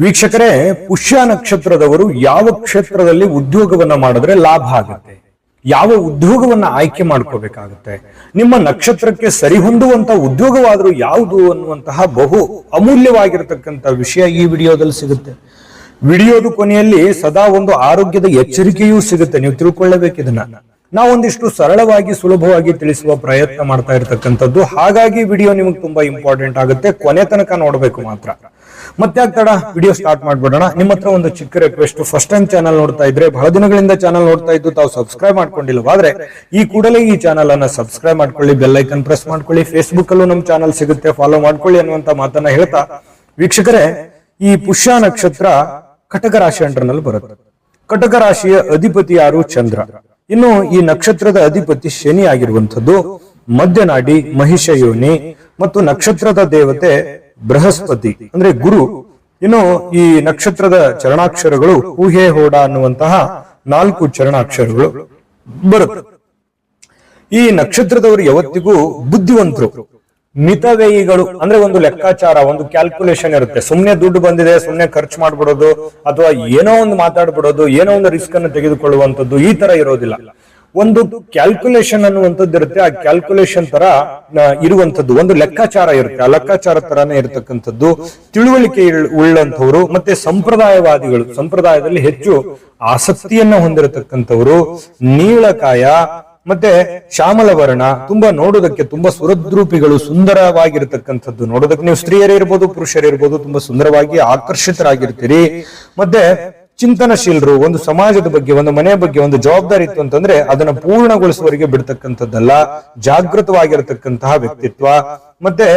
ವೀಕ್ಷಕರೇ, ಪುಷ್ಯ ನಕ್ಷತ್ರದವರು ಯಾವ ಕ್ಷೇತ್ರದಲ್ಲಿ ಉದ್ಯೋಗವನ್ನ ಮಾಡಿದ್ರೆ ಲಾಭ ಆಗುತ್ತೆ, ಯಾವ ಉದ್ಯೋಗವನ್ನ ಆಯ್ಕೆ ಮಾಡ್ಕೋಬೇಕಾಗುತ್ತೆ, ನಿಮ್ಮ ನಕ್ಷತ್ರಕ್ಕೆ ಸರಿಹೊಂದುವಂತ ಉದ್ಯೋಗವಾದ್ರೂ ಯಾವುದು ಅನ್ನುವಂತಹ ಬಹು ಅಮೂಲ್ಯವಾಗಿರತಕ್ಕಂತ ವಿಷಯ ಈ ವಿಡಿಯೋದಲ್ಲಿ ಸಿಗುತ್ತೆ. ವಿಡಿಯೋದ ಕೊನೆಯಲ್ಲಿ ಸದಾ ಒಂದು ಆರೋಗ್ಯದ ಎಚ್ಚರಿಕೆಯೂ ಸಿಗುತ್ತೆ. ನೀವು ತಿಳ್ಕೊಳ್ಳಬೇಕು ಇದನ್ನ. ನಾವೊಂದಿಷ್ಟು ಸರಳವಾಗಿ ಸುಲಭವಾಗಿ ತಿಳಿಸುವ ಪ್ರಯತ್ನ ಮಾಡ್ತಾ ಇರತಕ್ಕಂಥದ್ದು. ಹಾಗಾಗಿ ವಿಡಿಯೋ ನಿಮಗೆ ತುಂಬಾ ಇಂಪಾರ್ಟೆಂಟ್ ಆಗುತ್ತೆ. ಕೊನೆ ತನಕ ನೋಡ್ಬೇಕು ಮಾತ್ರ. ಮತ್ತೆ ಆಗ್ತಾಡ ವಿಡಿಯೋ ಸ್ಟಾರ್ಟ್ ಮಾಡ್ಬಿಡೋಣ. ನಿಮ್ಮ ಹತ್ರ ಒಂದು ಚಿಕ್ಕ ರಿಕ್ವೆಸ್ಟ್, ಫಸ್ಟ್ ಟೈಮ್ ಚಾನಲ್ ನೋಡ್ತಾ ಇದ್ರೆ, ಬಹಳ ದಿನಗಳಿಂದ ಚಾನಲ್ ನೋಡ್ತಾ ಇದ್ದು ತಾವು ಸಬ್ಸ್ಕ್ರೈಬ್ ಮಾಡ್ಕೊಂಡಿಲ್ಲವಾದ್ರೆ ಈ ಕೂಡಲೇ ಈ ಚಾನಲ್ ಅನ್ನ ಸಬ್ಸ್ಕ್ರೈಬ್ ಮಾಡ್ಕೊಳ್ಳಿ, ಬೆಲ್ ಐಕನ್ ಪ್ರೆಸ್ ಮಾಡ್ಕೊಳ್ಳಿ. ಫೇಸ್ಬುಕ್ ಅಲ್ಲೂ ನಮ್ಮ ಚಾನಲ್ ಸಿಗುತ್ತೆ, ಫಾಲೋ ಮಾಡ್ಕೊಳ್ಳಿ ಅನ್ನುವಂತ ಮಾತನ್ನ ಹೇಳ್ತಾ, ವೀಕ್ಷಕರೇ, ಈ ಪುಷ್ಯ ನಕ್ಷತ್ರ ಕಟಕ ರಾಶಿ ಅಂಡರ್ನಲ್ಲಿ ಬರುತ್ತೆ. ಕಟಕ ರಾಶಿಯ ಅಧಿಪತಿ ಯಾರು? ಚಂದ್ರ. ಇನ್ನು ಈ ನಕ್ಷತ್ರದ ಅಧಿಪತಿ ಶನಿ ಆಗಿರುವಂಥದ್ದು, ಮಧ್ಯನಾಡಿ, ಮಹಿಷ ಯೋನಿ ಮತ್ತು ನಕ್ಷತ್ರದ ದೇವತೆ ಬೃಹಸ್ಪತಿ ಅಂದ್ರೆ ಗುರು. ಇನ್ನು ಈ ನಕ್ಷತ್ರದ ಚರಣಾಕ್ಷರಗಳು ಊಹೆ ಹೋಡ ಅನ್ನುವಂತಹ 4 ಚರಣಾಕ್ಷರಗಳು ಬರುತ್ತೆ. ಈ ನಕ್ಷತ್ರದವರು ಯಾವತ್ತಿಗೂ ಬುದ್ಧಿವಂತರು, ಮಿತವ್ಯಯಿಗಳು. ಅಂದ್ರೆ ಒಂದು ಲೆಕ್ಕಾಚಾರ, ಒಂದು ಕ್ಯಾಲ್ಕುಲೇಷನ್ ಇರುತ್ತೆ. ಸುಮ್ನೆ ದುಡ್ಡು ಬಂದಿದೆ, ಸುಮ್ನೆ ಖರ್ಚು ಮಾಡ್ಬಿಡೋದು ಅಥವಾ ಏನೋ ಒಂದು ಮಾತಾಡ್ಬಿಡೋದು, ಏನೋ ಒಂದು ರಿಸ್ಕ್ ಅನ್ನು ತೆಗೆದುಕೊಳ್ಳುವಂಥದ್ದು ಈ ತರ ಇರೋದಿಲ್ಲ. ಒಂದು ಕ್ಯಾಲ್ಕುಲೇಷನ್ ಅನ್ನುವಂಥದ್ದು ಇರುತ್ತೆ. ಆ ಕ್ಯಾಲ್ಕುಲೇಷನ್ ತರ ಇರುವಂತದ್ದು ಒಂದು ಲೆಕ್ಕಾಚಾರ ಇರುತ್ತೆ. ಆ ಲೆಕ್ಕಾಚಾರ ತರಾನೇ ಇರತಕ್ಕಂಥದ್ದು. ತಿಳುವಳಿಕೆ ಉಳ್ಳಂಥವ್ರು ಮತ್ತೆ ಸಂಪ್ರದಾಯವಾದಿಗಳು, ಸಂಪ್ರದಾಯದಲ್ಲಿ ಹೆಚ್ಚು ಆಸಕ್ತಿಯನ್ನ ಹೊಂದಿರತಕ್ಕಂಥವ್ರು, ನೀಳಕಾಯ ಮತ್ತೆ ಶ್ಯಾಮಲ ವರ್ಣ, ತುಂಬಾ ನೋಡೋದಕ್ಕೆ ತುಂಬಾ ಸುರದ್ರೂಪಿಗಳು, ಸುಂದರವಾಗಿರ್ತಕ್ಕಂಥದ್ದು. ನೋಡೋದಕ್ಕೆ ನೀವು ಸ್ತ್ರೀಯರೇ ಇರ್ಬೋದು, ಪುರುಷರಿರ್ಬೋದು, ತುಂಬಾ ಸುಂದರವಾಗಿ ಆಕರ್ಷಿತರಾಗಿರ್ತೀರಿ. ಮತ್ತೆ ಚಿಂತನಶೀಲರು, ಒಂದು ಸಮಾಜದ ಬಗ್ಗೆ, ಒಂದು ಮನೆಯ ಬಗ್ಗೆ ಒಂದು ಜವಾಬ್ದಾರಿ ಇತ್ತು ಅಂತಂದ್ರೆ ಅದನ್ನ ಪೂರ್ಣಗೊಳಿಸುವವರಿಗೆ ಬಿಡ್ತಕ್ಕಂಥದ್ದಲ್ಲ. ಜಾಗೃತವಾಗಿರತಕ್ಕಂತಹ ವ್ಯಕ್ತಿತ್ವ ಮತ್ತೆ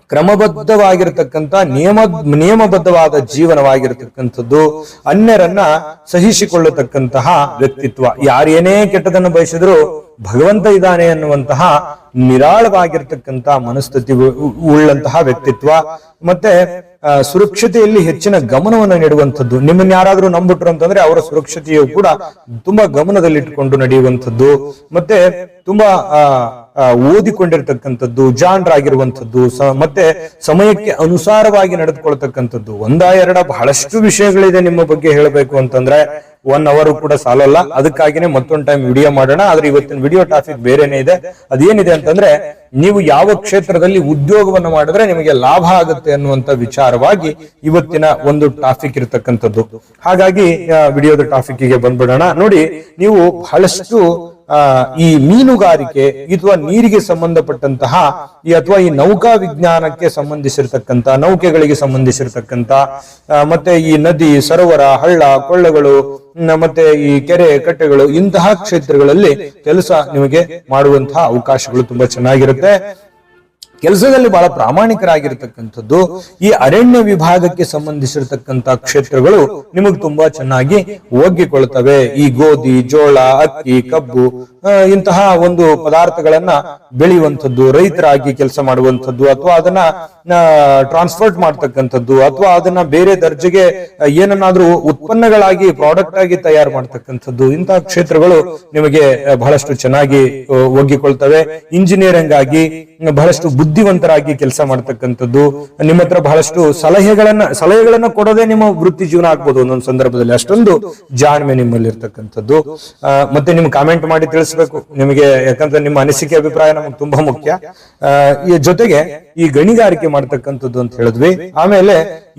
ಕ್ರಮಬದ್ಧವಾಗಿರತಕ್ಕಂತ ನಿಯಮಬದ್ಧವಾದ ಜೀವನವಾಗಿರತಕ್ಕಂಥದ್ದು, ಅನ್ಯರನ್ನ ಸಹಿಸಿಕೊಳ್ಳತಕ್ಕಂತಹ ವ್ಯಕ್ತಿತ್ವ. ಯಾರೇನೇ ಕೆಟ್ಟದನ್ನು ಬಯಸಿದ್ರು ಭಗವಂತ ಇದ್ದಾನೆ ಅನ್ನುವಂತಹ ನಿರಾಳವಾಗಿರ್ತಕ್ಕಂತ ಮನಸ್ಥಿತಿ ಉಳ್ಳಂತಹ ವ್ಯಕ್ತಿತ್ವ. ಮತ್ತೆ ಸುರಕ್ಷತೆಯಲ್ಲಿ ಹೆಚ್ಚಿನ ಗಮನವನ್ನು ನೀಡುವಂಥದ್ದು. ನಿಮ್ಮನ್ನ ಯಾರಾದ್ರೂ ನಂಬಿಟ್ರು ಅಂತಂದ್ರೆ ಅವರ ಸುರಕ್ಷತೆಯು ಕೂಡ ತುಂಬಾ ಗಮನದಲ್ಲಿಟ್ಟುಕೊಂಡು ನಡೆಯುವಂಥದ್ದು. ಮತ್ತೆ ತುಂಬಾ ಓದಿಕೊಂಡಿರ್ತಕ್ಕಂಥದ್ದು, ಜಾಣರಾಗಿರುವಂಥದ್ದು, ಮತ್ತೆ ಸಮಯಕ್ಕೆ ಅನುಸಾರವಾಗಿ ನಡೆದುಕೊಳ್ತಕ್ಕಂಥದ್ದು. ಎರಡ ಬಹಳಷ್ಟು ವಿಷಯಗಳಿದೆ ನಿಮ್ಮ ಬಗ್ಗೆ ಹೇಳಬೇಕು ಅಂತಂದ್ರೆ 1 ಅವರ್ ಕೂಡ ಸಾಲಲ್ಲ. ಅದಕ್ಕಾಗಿನೇ ಮತ್ತೊಂದು ಟೈಮ್ ವಿಡಿಯೋ ಮಾಡೋಣ. ಆದ್ರೆ ಇವತ್ತಿನ ವಿಡಿಯೋ ಟಾಪಿಕ್ ಬೇರೆನೇ ಇದೆ. ಅದೇನಿದೆ ಅಂತಂದ್ರೆ, ನೀವು ಯಾವ ಕ್ಷೇತ್ರದಲ್ಲಿ ಉದ್ಯೋಗವನ್ನು ಮಾಡಿದ್ರೆ ನಿಮಗೆ ಲಾಭ ಆಗುತ್ತೆ ಅನ್ನುವಂತ ವಿಚಾರವಾಗಿ ಇವತ್ತಿನ ಒಂದು ಟಾಪಿಕ್ ಇರತಕ್ಕಂಥದ್ದು. ಹಾಗಾಗಿ ವಿಡಿಯೋದ ಟಾಪಿಕ್ಗೆ ಬಂದ್ಬಿಡೋಣ. ನೋಡಿ, ನೀವು ಬಹಳಷ್ಟು ಈ ಮೀನುಗಾರಿಕೆ ಅಥವಾ ನೀರಿಗೆ ಸಂಬಂಧಪಟ್ಟಂತಹ ಅಥವಾ ಈ ನೌಕಾ ವಿಜ್ಞಾನಕ್ಕೆ ಸಂಬಂಧಿಸಿರ್ತಕ್ಕಂತ, ನೌಕೆಗಳಿಗೆ ಸಂಬಂಧಿಸಿರ್ತಕ್ಕಂತ, ಮತ್ತೆ ಈ ನದಿ, ಸರೋವರ, ಹಳ್ಳ ಕೊಳ್ಳಗಳು ಮತ್ತೆ ಈ ಕೆರೆ ಕಟ್ಟೆಗಳು, ಇಂತಹ ಕ್ಷೇತ್ರಗಳಲ್ಲಿ ಕೆಲಸ ನಿಮಗೆ ಮಾಡುವಂತಹ ಅವಕಾಶಗಳು ತುಂಬಾ ಚೆನ್ನಾಗಿರುತ್ತೆ. ಕೆಲಸದಲ್ಲಿ ಬಹಳ ಪ್ರಾಮಾಣಿಕರಾಗಿರ್ತಕ್ಕಂಥದ್ದು. ಈ ಅರಣ್ಯ ವಿಭಾಗಕ್ಕೆ ಸಂಬಂಧಿಸಿರ್ತಕ್ಕಂಥ ಕ್ಷೇತ್ರಗಳು ನಿಮಗೆ ತುಂಬಾ ಚೆನ್ನಾಗಿ ಒಗ್ಗಿಕೊಳ್ತವೆ. ಈ ಗೋಧಿ, ಜೋಳ, ಅಕ್ಕಿ, ಕಬ್ಬು ಇಂತಹ ಒಂದು ಪದಾರ್ಥಗಳನ್ನ ಬೆಳೆಯುವಂಥದ್ದು, ರೈತರಾಗಿ ಕೆಲಸ ಮಾಡುವಂಥದ್ದು, ಅಥವಾ ಅದನ್ನ ಟ್ರಾನ್ಸ್ಪೋರ್ಟ್ ಮಾಡ್ತಕ್ಕಂಥದ್ದು, ಅಥವಾ ಅದನ್ನ ಬೇರೆ ದರ್ಜೆಗೆ ಏನನ್ನಾದ್ರೂ ಉತ್ಪನ್ನಗಳಾಗಿ, ಪ್ರಾಡಕ್ಟ್ ಆಗಿ ತಯಾರು ಮಾಡ್ತಕ್ಕಂಥದ್ದು, ಇಂತಹ ಕ್ಷೇತ್ರಗಳು ನಿಮಗೆ ಬಹಳಷ್ಟು ಚೆನ್ನಾಗಿ ಒಗ್ಗಿಕೊಳ್ತವೆ. ಇಂಜಿನಿಯರಿಂಗ್ ಆಗಿ ಬಹಳಷ್ಟು ಬುದ್ಧಿವಂತರಾಗಿ ಕೆಲಸ ಮಾಡ್ತಕ್ಕಂಥದ್ದು. ನಿಮ್ಮ ಹತ್ರ ಬಹಳಷ್ಟು ಸಲಹೆಗಳನ್ನ ಕೊಡೋದೇ ನಿಮ್ಮ ವೃತ್ತಿ ಜೀವನ ಆಗ್ಬೋದು ಒಂದೊಂದು ಸಂದರ್ಭದಲ್ಲಿ. ಅಷ್ಟೊಂದು ಜಾಣ್ಮೆ ನಿಮ್ಮಲ್ಲಿ ಇರ್ತಕ್ಕಂಥದ್ದು. ಮತ್ತೆ ನಿಮ್ಗೆ ಕಾಮೆಂಟ್ ಮಾಡಿ ತಿಳಿಸ್ಬೇಕು ನಿಮಗೆ, ಯಾಕಂದ್ರೆ ನಿಮ್ಮ ಅನಿಸಿಕೆ, ಅಭಿಪ್ರಾಯ ನಮಗೆ ತುಂಬಾ ಮುಖ್ಯ. ಈ ಜೊತೆಗೆ ಈ ಗಣಿಗಾರಿಕೆ ಮಾಡ್ತಕ್ಕಂಥದ್ದು ಅಂತ ಹೇಳಿದ್ವಿ. ಆಮೇಲೆ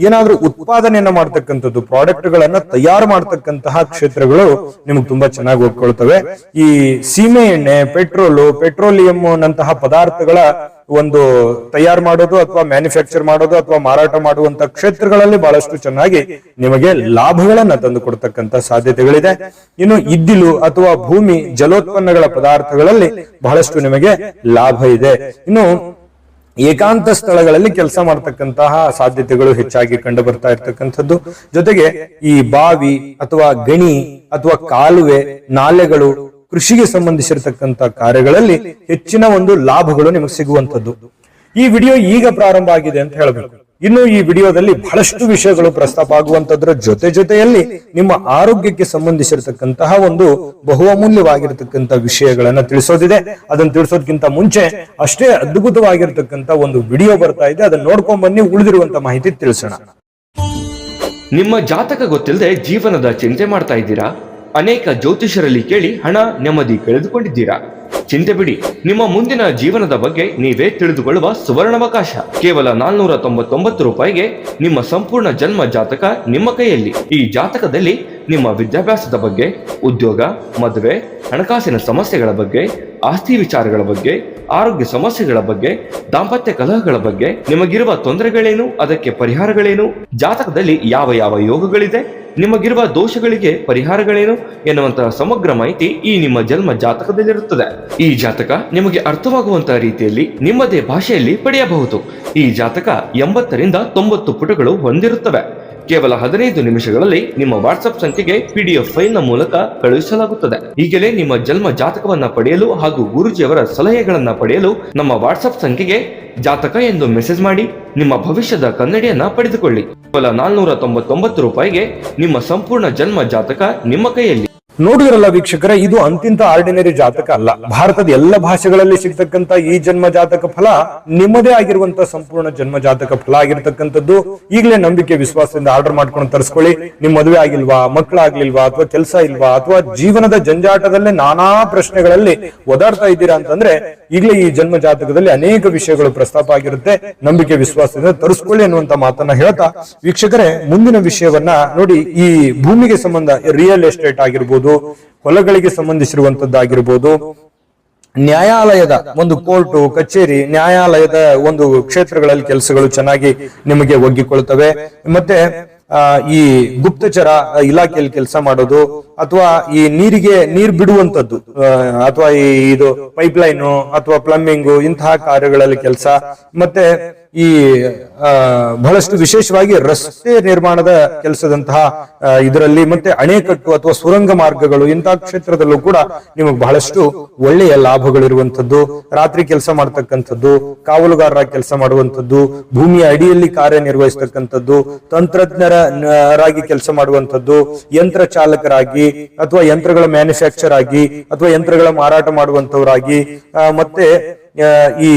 ಏನಾದ್ರೂ ಉತ್ಪಾದನೆಯನ್ನ ಮಾಡ್ತಕ್ಕಂಥದ್ದು, ಪ್ರಾಡಕ್ಟ್ ಗಳನ್ನ ತಯಾರು ಮಾಡ್ತಕ್ಕಂತಹ ಕ್ಷೇತ್ರಗಳು ನಿಮ್ಗೆ ತುಂಬಾ ಚೆನ್ನಾಗಿ ಒಪ್ಕೊಳ್ತವೆ. ಈ ಸೀಮೆ ಎಣ್ಣೆ, ಪೆಟ್ರೋಲಿಯಂ ನಂತಹ ಪದಾರ್ಥಗಳ ಒಂದು ತಯಾರು ಮಾಡೋದು ಅಥವಾ ಮ್ಯಾನುಫ್ಯಾಕ್ಚರ್ ಮಾಡೋದು ಅಥವಾ ಮಾರಾಟ ಮಾಡುವಂತ ಕ್ಷೇತ್ರಗಳಲ್ಲಿ ಬಹಳಷ್ಟು ಚೆನ್ನಾಗಿ ನಿಮಗೆ ಲಾಭಗಳನ್ನ ತಂದು ಕೊಡ್ತಕ್ಕಂತ ಸಾಧ್ಯತೆಗಳಿದೆ. ಇನ್ನು ಇದ್ದಿಲು ಅಥವಾ ಭೂಮಿ ಜಲೋತ್ಪನ್ನಗಳ ಪದಾರ್ಥಗಳಲ್ಲಿ ಬಹಳಷ್ಟು ನಿಮಗೆ ಲಾಭ ಇದೆ. ಇನ್ನು ಏಕಾಂತ ಸ್ಥಳಗಳಲ್ಲಿ ಕೆಲಸ ಮಾಡತಕ್ಕಂತಹ ಸಾಧ್ಯತೆಗಳು ಹೆಚ್ಚಾಗಿ ಕಂಡು ಬರ್ತಾ ಇರ್ತಕ್ಕಂಥದ್ದು. ಜೊತೆಗೆ ಈ ಬಾವಿ ಅಥವಾ ಗಣಿ ಅಥವಾ ಕಾಲುವೆ, ನಾಲೆಗಳು, ಕೃಷಿಗೆ ಸಂಬಂಧಿಸಿರ್ತಕ್ಕಂಥ ಕಾರ್ಯಗಳಲ್ಲಿ ಹೆಚ್ಚಿನ ಒಂದು ಲಾಭಗಳು ನಿಮಗೆ ಸಿಗುವಂಥದ್ದು. ಈ ವಿಡಿಯೋ ಈಗ ಪ್ರಾರಂಭ ಆಗಿದೆ ಅಂತ ಹೇಳಬೇಕು. ಇನ್ನು ಈ ವಿಡಿಯೋದಲ್ಲಿ ಬಹಳಷ್ಟು ವಿಷಯಗಳು ಪ್ರಸ್ತಾಪ ಆಗುವಂತದ್ರ ಜೊತೆಯಲ್ಲಿ ನಿಮ್ಮ ಆರೋಗ್ಯಕ್ಕೆ ಸಂಬಂಧಿಸಿರತಕ್ಕಂತಹ ಒಂದು ಬಹು ಅಮೂಲ್ಯವಾಗಿರತಕ್ಕಂತ ವಿಷಯಗಳನ್ನ ತಿಳಿಸೋದಿದೆ. ಅದನ್ನ ತಿಳಿಸೋದಕ್ಕಿಂತ ಮುಂಚೆ ಅಷ್ಟೇ ಅದ್ಭುತವಾಗಿರತಕ್ಕಂತ ಒಂದು ವಿಡಿಯೋ ಬರ್ತಾ ಇದೆ, ಅದನ್ನ ನೋಡ್ಕೊಂಡ್ ಬನ್ನಿ, ಉಳಿದಿರುವಂತ ಮಾಹಿತಿ ತಿಳಿಸೋಣ. ನಿಮ್ಮ ಜಾತಕ ಗೊತ್ತಿಲ್ಲದೆ ಜೀವನದ ಚಿಂತೆ ಮಾಡ್ತಾ ಇದ್ದೀರಾ? ಅನೇಕ ಜ್ಯೋತಿಷರಲ್ಲಿ ಕೇಳಿ ಹಣ ನೆಮ್ಮದಿ ಕಳೆದುಕೊಂಡಿದ್ದೀರಾ? ಚಿಂತೆ ಬಿಡಿ, ನಿಮ್ಮ ಮುಂದಿನ ಜೀವನದ ಬಗ್ಗೆ ನೀವೇ ತಿಳಿದುಕೊಳ್ಳುವ ಸುವರ್ಣಾವಕಾಶ. ಕೇವಲ 499 ರೂಪಾಯಿಗೆ ನಿಮ್ಮ ಸಂಪೂರ್ಣ ಜನ್ಮ ಜಾತಕ ನಿಮ್ಮ ಕೈಯಲ್ಲಿ. ಈ ಜಾತಕದಲ್ಲಿ ನಿಮ್ಮ ವಿದ್ಯಾಭ್ಯಾಸದ ಬಗ್ಗೆ, ಉದ್ಯೋಗ, ಮದುವೆ, ಹಣಕಾಸಿನ ಸಮಸ್ಯೆಗಳ ಬಗ್ಗೆ, ಆಸ್ತಿ ವಿಚಾರಗಳ ಬಗ್ಗೆ, ಆರೋಗ್ಯ ಸಮಸ್ಯೆಗಳ ಬಗ್ಗೆ, ದಾಂಪತ್ಯ ಕಲಹಗಳ ಬಗ್ಗೆ, ನಿಮಗಿರುವ ತೊಂದರೆಗಳೇನು, ಅದಕ್ಕೆ ಪರಿಹಾರಗಳೇನು, ಜಾತಕದಲ್ಲಿ ಯಾವ ಯಾವ ಯೋಗಗಳಿದೆ, ನಿಮಗಿರುವ ದೋಷಗಳಿಗೆ ಪರಿಹಾರಗಳೇನು ಎನ್ನುವಂತಹ ಸಮಗ್ರ ಮಾಹಿತಿ ಈ ನಿಮ್ಮ ಜನ್ಮ ಜಾತಕದಲ್ಲಿರುತ್ತದೆ. ಈ ಜಾತಕ ನಿಮಗೆ ಅರ್ಥವಾಗುವಂತಹ ರೀತಿಯಲ್ಲಿ ನಿಮ್ಮದೇ ಭಾಷೆಯಲ್ಲಿ ಪಡೆಯಬಹುದು. ಈ ಜಾತಕ 80ರಿಂದ 90 ಪುಟಗಳು ಹೊಂದಿರುತ್ತವೆ. ಕೇವಲ 15 ನಿಮಿಷಗಳಲ್ಲಿ ನಿಮ್ಮ ವಾಟ್ಸ್ಆಪ್ ಸಂಖ್ಯೆಗೆ PDF ಫೈಲ್ ನ ಮೂಲಕ ಕಳುಹಿಸಲಾಗುತ್ತದೆ. ಈಗಲೇ ನಿಮ್ಮ ಜನ್ಮ ಜಾತಕವನ್ನ ಪಡೆಯಲು ಹಾಗೂ ಗುರುಜಿಯವರ ಸಲಹೆಗಳನ್ನ ಪಡೆಯಲು ನಮ್ಮ ವಾಟ್ಸ್ಆಪ್ ಸಂಖ್ಯೆಗೆ ಜಾತಕ ಎಂದು ಮೆಸೇಜ್ ಮಾಡಿ ನಿಮ್ಮ ಭವಿಷ್ಯದ ಕನ್ನಡಿಯನ್ನ ಪಡೆದುಕೊಳ್ಳಿ. ಕೇವಲ 499 ರೂಪಾಯಿಗೆ ನಿಮ್ಮ ಸಂಪೂರ್ಣ ಜನ್ಮ ಜಾತಕ ನಿಮ್ಮ ಕೈಯಲ್ಲಿ. ನೋಡಿದ್ರಲ್ಲ ವೀಕ್ಷಕರೇ, ಇದು ಅಂತಿಂತ ಆರ್ಡಿನರಿ ಜಾತಕ ಅಲ್ಲ. ಭಾರತದ ಎಲ್ಲ ಭಾಷೆಗಳಲ್ಲಿ ಸಿಗ್ತಕ್ಕಂತ ಈ ಜನ್ಮ ಜಾತಕ ಫಲ ನಿಮ್ಮದೇ ಆಗಿರುವಂತಹ ಸಂಪೂರ್ಣ ಜನ್ಮ ಜಾತಕ ಫಲ ಆಗಿರ್ತಕ್ಕಂಥದ್ದು. ಈಗಲೇ ನಂಬಿಕೆ ವಿಶ್ವಾಸದಿಂದ ಆರ್ಡರ್ ಮಾಡ್ಕೊಂಡು ತರಿಸ್ಕೊಳ್ಳಿ. ನಿಮ್ ಮದುವೆ ಆಗಿಲ್ವಾ, ಮಕ್ಕಳಾಗ್ಲಿಲ್ವಾ, ಅಥವಾ ಕೆಲಸ ಇಲ್ವಾ, ಅಥವಾ ಜೀವನದ ಜಂಜಾಟದಲ್ಲೇ ನಾನಾ ಪ್ರಶ್ನೆಗಳಲ್ಲಿ ಓದಾಡ್ತಾ ಇದ್ದೀರಾ ಅಂತಂದ್ರೆ ಈಗಲೇ ಈ ಜನ್ಮ ಜಾತಕದಲ್ಲಿ ಅನೇಕ ವಿಷಯಗಳು ಪ್ರಸ್ತಾಪ ಆಗಿರುತ್ತೆ. ನಂಬಿಕೆ ವಿಶ್ವಾಸದಿಂದ ತರಿಸ್ಕೊಳ್ಳಿ ಅನ್ನುವಂತ ಮಾತನ್ನ ಹೇಳ್ತಾ ವೀಕ್ಷಕರೇ, ಮುಂದಿನ ವಿಷಯವನ್ನ ನೋಡಿ. ಈ ಭೂಮಿಗೆ ಸಂಬಂಧ ರಿಯಲ್ ಎಸ್ಟೇಟ್ ಆಗಿರ್ಬೋದು, ಹೊಲಗಳಿಗೆ ಸಂಬಂಧಿಸಿರುವಂತದ್ದಾಗಿರ್ಬೋದು, ನ್ಯಾಯಾಲಯದ ಒಂದು ಕೋರ್ಟು ಕಚೇರಿ, ನ್ಯಾಯಾಲಯದ ಒಂದು ಕ್ಷೇತ್ರಗಳಲ್ಲಿ ಕೆಲಸಗಳು ಚೆನ್ನಾಗಿ ನಿಮಗೆ ಒಗ್ಗಿಕೊಳ್ತವೆ. ಮತ್ತೆ ಈ ಗುಪ್ತಚರ ಇಲಾಖೆಯಲ್ಲಿ ಕೆಲಸ ಮಾಡೋದು, ಅಥವಾ ಈ ನೀರು ಬಿಡುವಂತದ್ದು, ಅಥವಾ ಇದು ಪೈಪ್ಲೈನು ಅಥವಾ ಪ್ಲಂಬಿಂಗು, ಇಂತಹ ಕಾರ್ಯಗಳಲ್ಲಿ ಕೆಲಸ, ಮತ್ತೆ ಈ ಬಹಳಷ್ಟು ವಿಶೇಷವಾಗಿ ರಸ್ತೆ ನಿರ್ಮಾಣದ ಕೆಲಸದಂತಹ ಇದರಲ್ಲಿ, ಮತ್ತೆ ಅಣೆಕಟ್ಟು ಅಥವಾ ಸುರಂಗ ಮಾರ್ಗಗಳು, ಇಂತಹ ಕ್ಷೇತ್ರದಲ್ಲೂ ಕೂಡ ನಿಮಗೆ ಬಹಳಷ್ಟು ಒಳ್ಳೆಯ ಲಾಭಗಳಿರುವಂತದ್ದು. ರಾತ್ರಿ ಕೆಲಸ ಮಾಡತಕ್ಕಂಥದ್ದು, ಕಾವಲುಗಾರರ ಕೆಲಸ ಮಾಡುವಂಥದ್ದು, ಭೂಮಿಯ ಅಡಿಯಲ್ಲಿ ಕಾರ್ಯನಿರ್ವಹಿಸತಕ್ಕಂಥದ್ದು, ತಂತ್ರಜ್ಞರಾಗಿ ಕೆಲಸ ಮಾಡುವಂಥದ್ದು, ಯಂತ್ರ ಚಾಲಕರಾಗಿ ಅಥವಾ ಯಂತ್ರಗಳ ಮ್ಯಾನುಫ್ಯಾಕ್ಚರ್ ಆಗಿ ಅಥವಾ ಯಂತ್ರಗಳ ಮಾರಾಟ ಮಾಡುವಂತವರಾಗಿ, ಮತ್ತೆ ಈ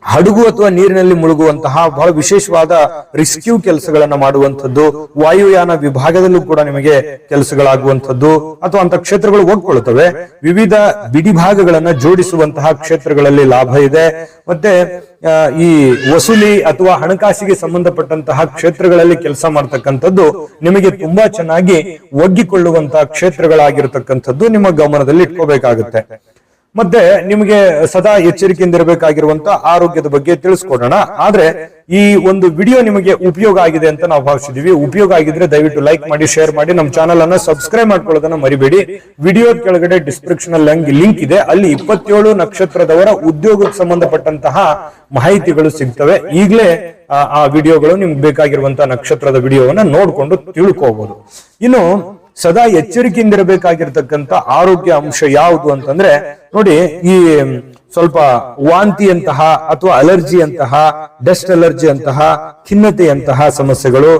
ಹಡಗು ಅಥವಾ ನೀರಿನಲ್ಲಿ ಮುಳುಗುವಂತಹ ಬಹಳ ವಿಶೇಷವಾದ ರಿಸ್ಕ್ಯೂ ಕೆಲಸಗಳನ್ನ ಮಾಡುವಂಥದ್ದು, ವಾಯುಯಾನ ವಿಭಾಗದಲ್ಲೂ ಕೂಡ ನಿಮಗೆ ಕೆಲಸಗಳಾಗುವಂಥದ್ದು ಅಥವಾ ಅಂತ ಕ್ಷೇತ್ರಗಳು ಒಗ್ಗೊಳ್ಳುತ್ತವೆ. ವಿವಿಧ ಬಿಡಿಭಾಗಗಳನ್ನ ಜೋಡಿಸುವಂತಹ ಕ್ಷೇತ್ರಗಳಲ್ಲಿ ಲಾಭ ಇದೆ. ಮತ್ತೆ ಈ ವಸೂಲಿ ಅಥವಾ ಹಣಕಾಸಿಗೆ ಸಂಬಂಧಪಟ್ಟಂತಹ ಕ್ಷೇತ್ರಗಳಲ್ಲಿ ಕೆಲಸ ಮಾಡ್ತಕ್ಕಂಥದ್ದು ನಿಮಗೆ ತುಂಬಾ ಚೆನ್ನಾಗಿ ಒಗ್ಗಿಕೊಳ್ಳುವಂತಹ ಕ್ಷೇತ್ರಗಳಾಗಿರ್ತಕ್ಕಂಥದ್ದು ನಿಮ್ಮ ಗಮನದಲ್ಲಿ ಇಟ್ಕೋಬೇಕಾಗುತ್ತೆ. ಮತ್ತೆ ನಿಮಗೆ ಸದಾ ಎಚ್ಚರಿಕೆಯಿಂದ ಇರಬೇಕಾಗಿರುವಂತ ಆರೋಗ್ಯದ ಬಗ್ಗೆ ತಿಳಿಸ್ಕೊಡೋಣ. ಆದ್ರೆ ಈ ಒಂದು ವಿಡಿಯೋ ನಿಮಗೆ ಉಪಯೋಗ ಆಗಿದೆ ಅಂತ ನಾವು ಭಾವಿಸಿದೀವಿ. ಉಪಯೋಗ ಆಗಿದ್ರೆ ದಯವಿಟ್ಟು ಲೈಕ್ ಮಾಡಿ, ಶೇರ್ ಮಾಡಿ, ನಮ್ಮ ಚಾನಲ್ ಅನ್ನ ಸಬ್ಸ್ಕ್ರೈಬ್ ಮಾಡ್ಕೊಳ್ಳೋದನ್ನ ಮರಿಬೇಡಿ. ವಿಡಿಯೋ ಕೆಳಗಡೆ ಡಿಸ್ಕ್ರಿಪ್ಷನ್ ಅಲ್ಲಿ ಲಿಂಕ್ ಇದೆ, ಅಲ್ಲಿ 27 ನಕ್ಷತ್ರದವರ ಉದ್ಯೋಗಕ್ಕೆ ಸಂಬಂಧಪಟ್ಟಂತಹ ಮಾಹಿತಿಗಳು ಸಿಗ್ತವೆ. ಈಗಲೇ ಆ ವಿಡಿಯೋಗಳು ನಿಮ್ಗೆ ಬೇಕಾಗಿರುವಂತಹ ನಕ್ಷತ್ರದ ವಿಡಿಯೋವನ್ನ ನೋಡ್ಕೊಂಡು ತಿಳ್ಕೋಬಹುದು. ಇನ್ನು ಸದಾ ಎಚ್ಚರಿಕೆಯಿಂದ ಇರಬೇಕಾಗಿರ್ತಕ್ಕಂಥ ಆರೋಗ್ಯ ಅಂಶ ಯಾವುದು ಅಂತಂದ್ರೆ ನೋಡಿ, ಈ ಸ್ವಲ್ಪ ವಾಂತಿಯಂತಹ ಅಥವಾ ಅಲರ್ಜಿ ಅಂತಹ, ಡಸ್ಟ್ ಅಲರ್ಜಿ ಅಂತಹ, ಖಿನ್ನತೆಯಂತಹ ಸಮಸ್ಯೆಗಳು,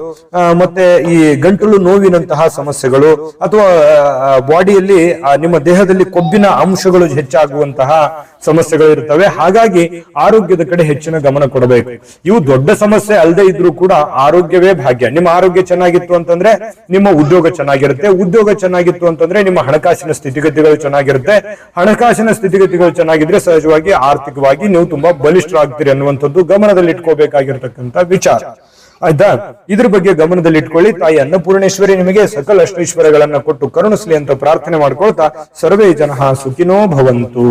ಮತ್ತೆ ಈ ಗಂಟಲು ನೋವಿನಂತಹ ಸಮಸ್ಯೆಗಳು, ಅಥವಾ ಬಾಡಿಯಲ್ಲಿ ನಿಮ್ಮ ದೇಹದಲ್ಲಿ ಕೊಬ್ಬಿನ ಅಂಶಗಳು ಹೆಚ್ಚಾಗುವಂತಹ ಸಮಸ್ಯೆಗಳು ಇರ್ತವೆ. ಹಾಗಾಗಿ ಆರೋಗ್ಯದ ಕಡೆ ಹೆಚ್ಚಿನ ಗಮನ ಕೊಡಬೇಕು. ಇವು ದೊಡ್ಡ ಸಮಸ್ಯೆ ಅಲ್ಲದೆ ಇದ್ರೂ ಕೂಡ ಆರೋಗ್ಯವೇ ಭಾಗ್ಯ. ನಿಮ್ಮ ಆರೋಗ್ಯ ಚೆನ್ನಾಗಿತ್ತು ಅಂತಂದ್ರೆ ನಿಮ್ಮ ಉದ್ಯೋಗ ಚೆನ್ನಾಗಿರುತ್ತೆ, ಉದ್ಯೋಗ ಚೆನ್ನಾಗಿತ್ತು ಅಂತಂದ್ರೆ ನಿಮ್ಮ ಹಣಕಾಸಿನ ಸ್ಥಿತಿಗತಿಗಳು ಚೆನ್ನಾಗಿರುತ್ತೆ, ಹಣಕಾಸಿನ ಸ್ಥಿತಿಗತಿಗಳು ಚೆನ್ನಾಗಿದ್ರೆ ಸಹಜವಾಗಿ ಆರ್ಥಿಕವಾಗಿ ನೀವು ತುಂಬಾ ಬಲಿಷ್ಠರಾಗ್ತೀರಿ ಅನ್ನುವಂಥದ್ದು ಗಮನದಲ್ಲಿ ಇಟ್ಕೋಬೇಕಾಗಿರ್ತಕ್ಕಂಥ ವಿಚಾರ. ಆಯ್ತಾ? ಇದ್ರ ಬಗ್ಗೆ ಗಮನದಲ್ಲಿ ಇಟ್ಕೊಳ್ಳಿ. ತಾಯಿ ಅನ್ನಪೂರ್ಣೇಶ್ವರಿ ನಿಮಗೆ ಸಕಲ ಅಷ್ಟೈಶ್ವರ್ಯಗಳನ್ನ ಕೊಟ್ಟು ಕರುಣಿಸ್ಲಿ ಅಂತ ಪ್ರಾರ್ಥನೆ ಮಾಡ್ಕೊಳ್ತಾ ಸರ್ವೇ ಜನಃ ಸುಖಿನೋ ಭವಂತು.